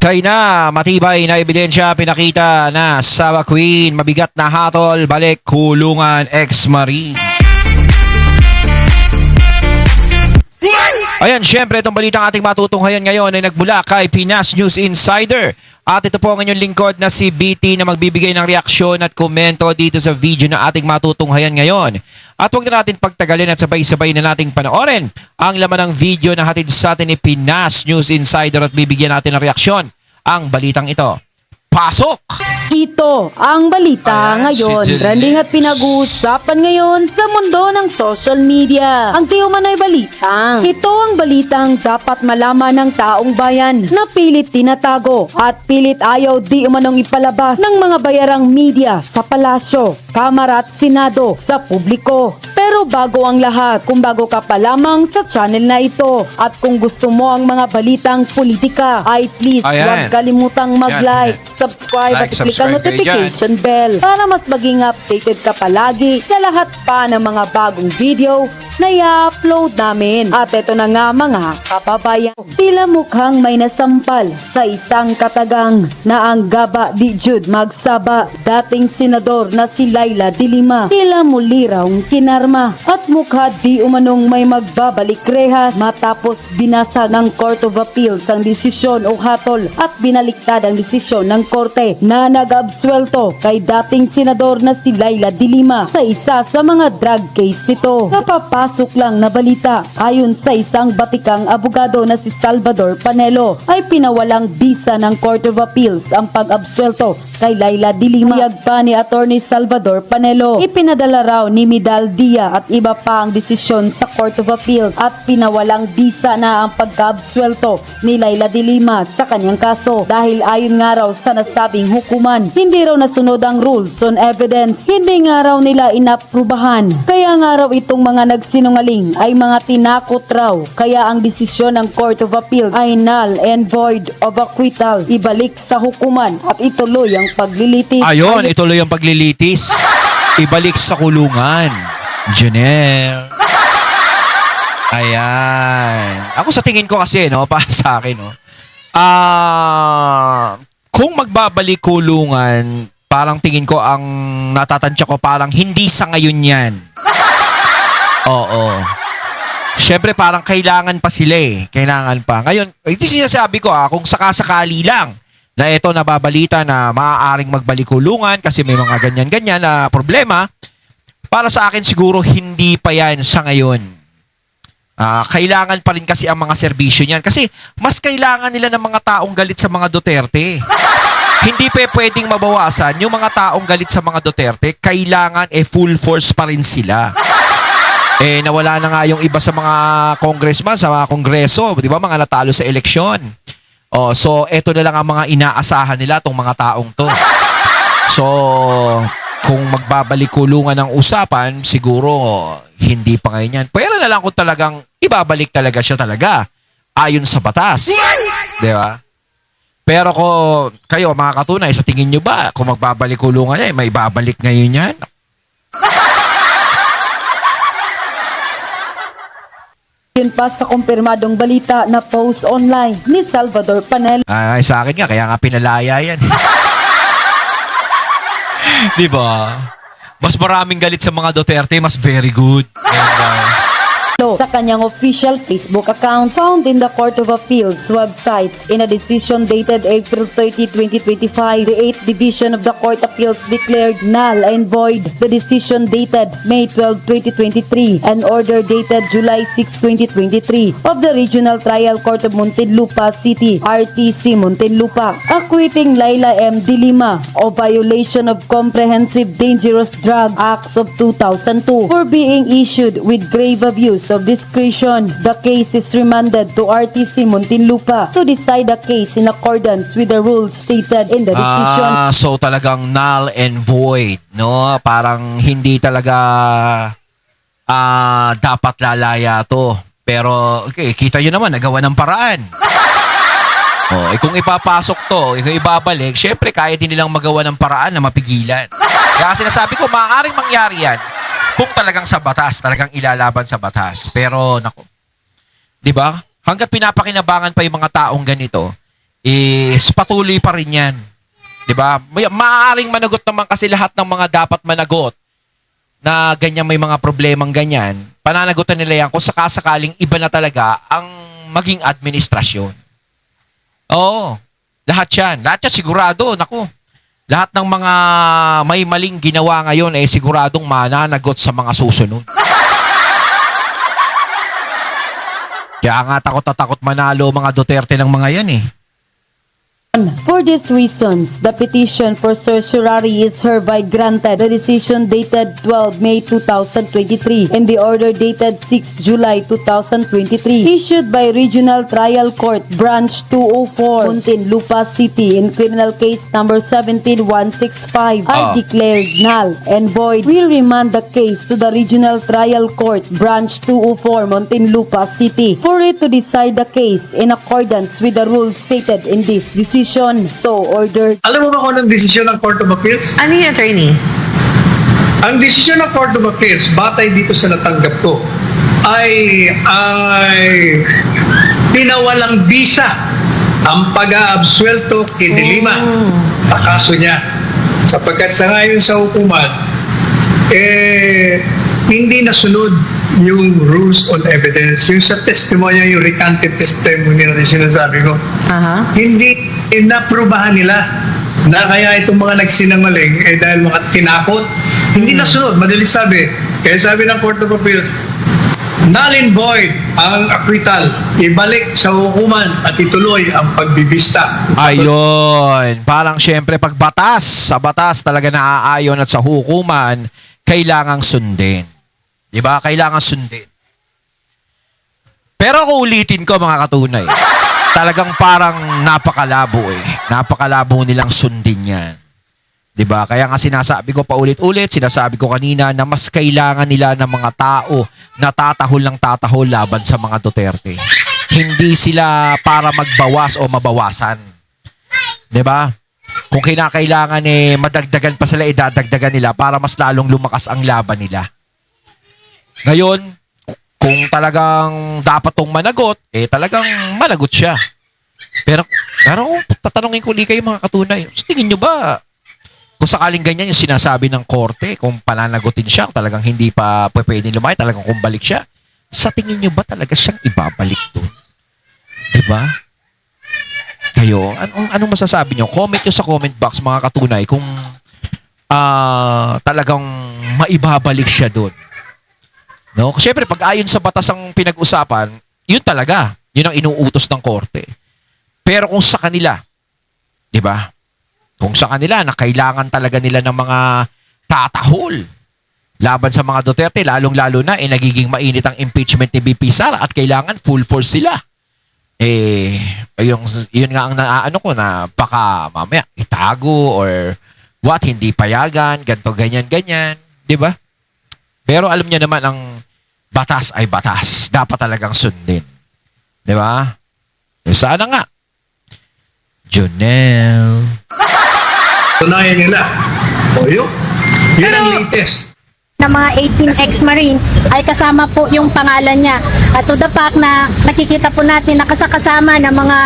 Kay na matibay na ebidensya pinakita na Sawa Queen mabigat na hatol balik kulungan ex-marine. Ayan, syempre itong balitang ating matutunghayan ngayon ay nagmula kay Pinas News Insider. At ito po ang inyong lingkod na si BT na magbibigay ng reaksyon at komento dito sa video na ating matutunghayan ngayon. At huwag na natin pagtagalin at sabay-sabay na nating panoorin ang laman ng video na hatid sa atin ni Pinas News Insider at bibigyan natin ng reaksyon ang balitang ito. Pasok! Ito ang balita Ayan, ngayon. si Jeles. Trending at pinag-uusapan ngayon sa mundo ng social media. Ang tiuman ay balitang. Ito ang balitang dapat malaman ng taong bayan na pilit tinatago at pilit ayaw di umanong ipalabas ng mga bayarang media sa palasyo, kamara at senado sa publiko. Pero bago ang lahat, kung bago ka pa lamang sa channel na ito at kung gusto mo ang mga balitang politika ay please Ayan. huwag kalimutang mag-like, subscribe at Like, i-click ang subscribe kayo notification bell para mas maging updated ka palagi sa lahat pa ng mga bagong video na i-upload namin. At ito na nga mga kababayan, tila mukhang may nasampal sa isang katagang na ang Gaba di Jude Magsaba, dating senador na si Laila de Lima, tila muli raw kinarma at mukha di umanong may magbabalik rehas matapos binasa ng Court of Appeals ang desisyon o hatol at binaliktad ang desisyon ng korte na nag-absuelto kay dating senador na si Laila de Lima sa isa sa mga drug case nito. Napapasok lang na balita, ayon sa isang batikang abogado na si Salvador Panelo, ay pinawalang bisa ng Court of Appeals ang pag-absuelto kay Laila de Lima. Iyag pa ni Attorney Salvador Panelo, ipinadala raw ni Midal Dia at iba pa ang desisyon sa Court of Appeals at pinawalang bisa na ang pagka-absuelto ni Laila de Lima sa kanyang kaso dahil ayon nga raw sa nasabing hukuman, hindi raw nasunod ang rules on evidence, hindi nga raw nila inaprubahan. Kaya nga raw itong mga nagsinungaling ay mga tinakot raw, kaya ang desisyon ng Court of Appeals ay null and void of acquittal, ibalik sa hukuman at ituloy ang paglilitis. Ayon, ituloy ang paglilitis. Ibalik sa kulungan. Janelle. Ayan. Ako sa tingin ko kasi, no, para sa akin, no, kung magbabalik kulungan, parang tingin ko ang natatansya ko parang hindi sa ngayon yan. Oo. Siyempre parang kailangan pa sila eh. Kailangan pa. Ngayon, ito sinasabi ko kung sakasakali lang na ito nababalita na maaaring magbalik kulungan kasi may mga ganyan-ganyan na problema, para sa akin siguro hindi pa yan sa ngayon. Kailangan pa rin kasi ang mga serbisyo niyan kasi mas kailangan nila ng mga taong galit sa mga Duterte. Hindi pa pwedeng mabawasan yung mga taong galit sa mga Duterte, kailangan full force pa rin sila. Nawala na nga yung iba sa mga congressman, sa mga kongreso, di ba, mga natalo sa eleksyon. So eto na lang ang mga inaasahan nila tong mga taong to. So kung magbabalik kulungan ng usapan, siguro hindi pa ngayon yan. Pero na lang kung talagang ibabalik talaga siya talaga ayon sa batas. Di ba? Pero kayo mga katunay, sa tingin nyo ba kung magbabalik kulungan niya, may ibabalik ngayon yan? Yun pa sa kumpirmadong balita na post online ni Salvador Panelo. Sa akin nga, kaya nga pinalaya yan. Di ba? Mas maraming galit sa mga Duterte, mas very good. And, sa kanyang official Facebook account found in the Court of Appeals website. In a decision dated April 30, 2025, the 8th Division of the Court Appeals declared null and void the decision dated May 12, 2023 and order dated July 6, 2023 of the Regional Trial Court of Muntinlupa City, RTC Muntinlupa, acquitting Laila M. de Lima of violation of Comprehensive Dangerous Drug Acts of 2002 for being issued with grave abuse of discretion. The case is remanded to RTC Muntinlupa to decide the case in accordance with the rules stated in the decision. So talagang null and void, no? Parang hindi talaga dapat lalaya to. Pero kita nyo naman, nagawa ng paraan. Kung ipapasok to, kung ibabalik, syempre kaya din nilang magawa ng paraan na mapigilan. Kaya sinasabi ko, maaaring mangyari yan kung talagang sa batas, talagang ilalaban sa batas. Pero, naku, di ba? Hanggat pinapakinabangan pa yung mga taong ganito, is patuloy pa rin yan. Diba? Maaaring managot naman kasi lahat ng mga dapat managot na ganyan may mga problemang ganyan. Pananagutan nila yan kung sakasakaling iba na talaga ang maging administrasyon. Oo. Lahat yan. Lahat yan sigurado. Naku. Lahat ng mga may maling ginawa ngayon eh siguradong mananagot sa mga susunod. Kaya nga takot na takot manalo mga Duterte ng mga yan eh. For these reasons, the petition for certiorari is hereby granted. The decision dated 12 May 2023 and the order dated 6 July 2023 issued by Regional Trial Court Branch 204 Muntinlupa City in criminal case number 17165 are declared null and void. We remand the case to the Regional Trial Court Branch 204 Muntinlupa City for it to decide the case in accordance with the rules stated in this decision. So ordered. Alam mo ba kung anong desisyon ng Court of Appeals? Ano yung attorney? Ang desisyon ng Court of Appeals, batay dito sa natanggap ko, ay pinawalang bisa ang pag-aabsuelto kay De Lima sa kaso niya. Sapagkat sa ngayon sa hukuman, hindi nasunod yung rules on evidence. Yung sa testimonya, yung recanted testimony na sinasabi ko, hindi naprubahan nila na kaya itong mga nagsinungaling dahil mga tinakot. Hindi nasunod, madalis sabi. Kaya sabi ng Court of Appeals, null and void ang acquittal. Ibalik sa hukuman at ituloy ang pagbibista. Ayun. Parang syempre pag sa batas talaga naaayon at sa hukuman, kailangang sundin. Diba? Kailangan sundin. Pero kung ulitin ko mga katunay, talagang parang napakalabo eh. Napakalabo nilang sundin yan. Diba? Kaya nga sinasabi ko paulit-ulit, sinasabi ko kanina na mas kailangan nila ng mga tao na tatahol ng tatahol laban sa mga Duterte. Hindi sila para magbawas o mabawasan. Diba? Kung kinakailangan madagdagan pa sila, idadagdagan nila para mas lalong lumakas ang laban nila. Ngayon, kung talagang dapat tong managot, talagang managot siya. Pero tatanungin ko ulit kayo mga katunay, tingin nyo ba, kung sakaling ganyan yung sinasabi ng korte, kung pananagutin siya, talagang hindi pa pwede lumaki, talagang kumbalik siya, sa tingin nyo ba talaga siyang ibabalik doon? Diba? Kayo, anong masasabi nyo? Comment nyo sa comment box mga katunay kung talagang maibabalik siya doon. No? Siyempre, pag ayon sa batas ang pinag-usapan, yun talaga. Yun ang inuutos ng korte. Pero kung sa kanila, di ba? Kung sa kanila na kailangan talaga nila ng mga tatahol laban sa mga Duterte, lalong-lalo na nagiging mainit ang impeachment ni BP Sara at kailangan full force sila. Yun nga ang naano ko na baka mamaya itago or what, hindi payagan, ganto ganyan. Di ba? Pero alam niya naman ang batas ay batas. Dapat talagang sundin. Di ba? Sana nga. Jonel. Tunayan nila. O yun ang latest. Na mga 18 ex-marine ay kasama po yung pangalan niya. At to the fact na nakikita po natin nakasakasama ng mga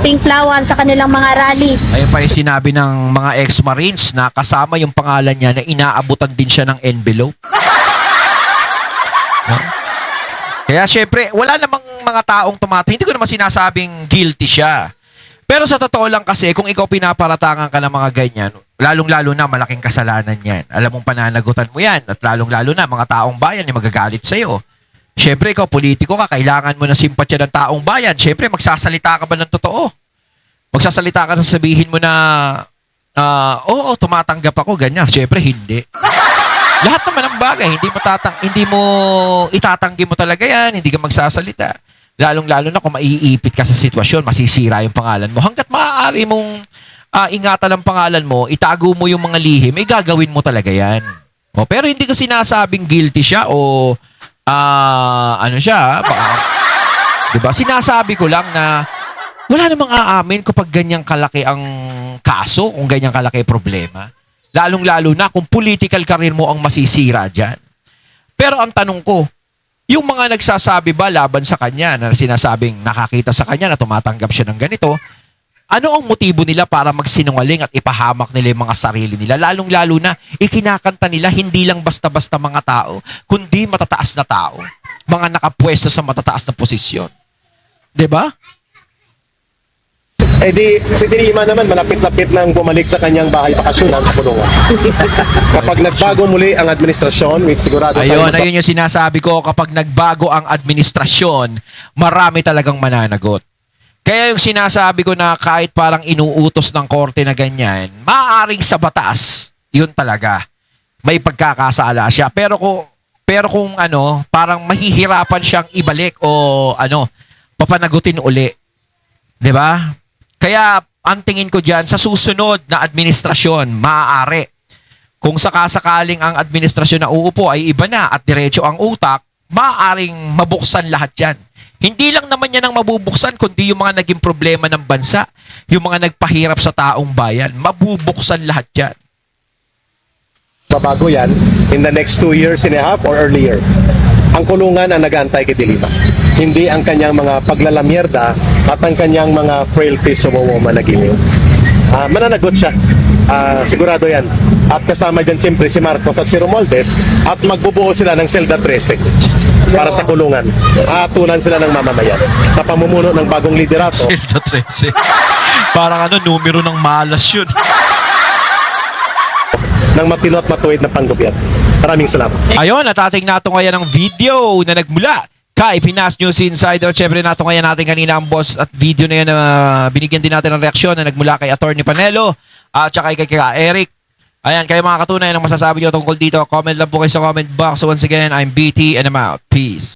pink flower sa kanilang mga rally. Ayun pa yung sinabi ng mga ex-marines na kasama yung pangalan niya na inaabutan din siya ng envelope. No? Kaya syempre, wala namang mga taong tumatay. Hindi ko naman sinasabing guilty siya. Pero sa totoo lang kasi, kung ikaw pinaparatangan ka ng mga ganyan, lalong-lalo na malaking kasalanan yan. Alam mong pananagutan mo yan. At lalong-lalo na mga taong bayan yung magagalit sa'yo. Syempre, ikaw politiko ka, kailangan mo ng simpatya ng taong bayan. Syempre, magsasalita ka ba ng totoo? Magsasalita ka na sabihin mo na, oo, tumatanggap ako, ganyan. Syempre, hindi. Lahat naman ng bagay, hindi mo itatanggi mo talaga yan, hindi ka magsasalita. Lalong-lalo na kung maiipit ka sa sitwasyon, masisira yung pangalan mo. Hanggat maaari mong ingatan ang pangalan mo, itago mo yung mga lihim, gagawin mo talaga yan. O, pero hindi ko sinasabing guilty siya o ano siya. Diba? Sinasabi ko lang na wala namang aamin kapag ganyang kalaki ang kaso, kung ganyang kalaki problema. Lalong-lalo na kung political career mo ang masisira dyan. Pero ang tanong ko, yung mga nagsasabi ba laban sa kanya na sinasabing nakakita sa kanya na tumatanggap siya ng ganito, Ano ang motibo nila para magsinungaling at ipahamak nila yung mga sarili nila? Lalong-lalo na, ikinakanta nila hindi lang basta-basta mga tao, kundi matataas na tao. Mga nakapwesto sa matataas na posisyon. 'Di ba? Eh di, si Dirima naman malapit-lapit nang bumalik sa kanyang bahay bakasyonan sa kulungan. Kapag nagbago muli ang administrasyon, may sigurado Ayun yung sinasabi ko, kapag nagbago ang administrasyon, marami talagang mananagot. Kaya yung sinasabi ko na kahit parang inuutos ng korte na ganyan, maaaring sa batas, yun talaga. May pagkakasala siya. Pero kung ano, parang mahihirapan siyang ibalik o papanagutin uli. 'Di ba? Kaya ang tingin ko diyan sa susunod na administrasyon, maaari. Kung sakasakaling ang administrasyon na uupo ay iba na at diretso ang utak, maaaring mabuksan lahat 'yan. Hindi lang naman yan ang mabubuksan, kundi yung mga naging problema ng bansa, yung mga nagpahirap sa taong bayan, mabubuksan lahat yan. babago yan in the next 2 years and a half or earlier. Ang kulungan ang nag-aantay kay Dilima. Hindi ang kanyang mga paglalamierda at ang kanyang mga frailties sa managiliw. Mananagot siya. Sigurado yan. At kasama dyan siyempre si Marcos at si Romualdez at magbubuo sila ng Selda 13 para sa kulungan. Atunan sila ng mamamayan sa pamumuno ng bagong liderato. Selda 13. Parang numero ng malas yun. Ng matino at matuwid na panggobyerno. Maraming salamat. Ayun, natating nato ngayon ang video na nagmula kay Pinas News Insider. Siyempre nato ngayon natin kanina ang boss at video na yan na binigyan din natin ng reaksyon na nagmula kay Attorney Panelo at saka kay Eric. Ayan, kayo mga katunay, ang masasabi nyo tungkol dito, comment lang po kayo sa comment box. So once again, I'm BT and I'm out. Peace.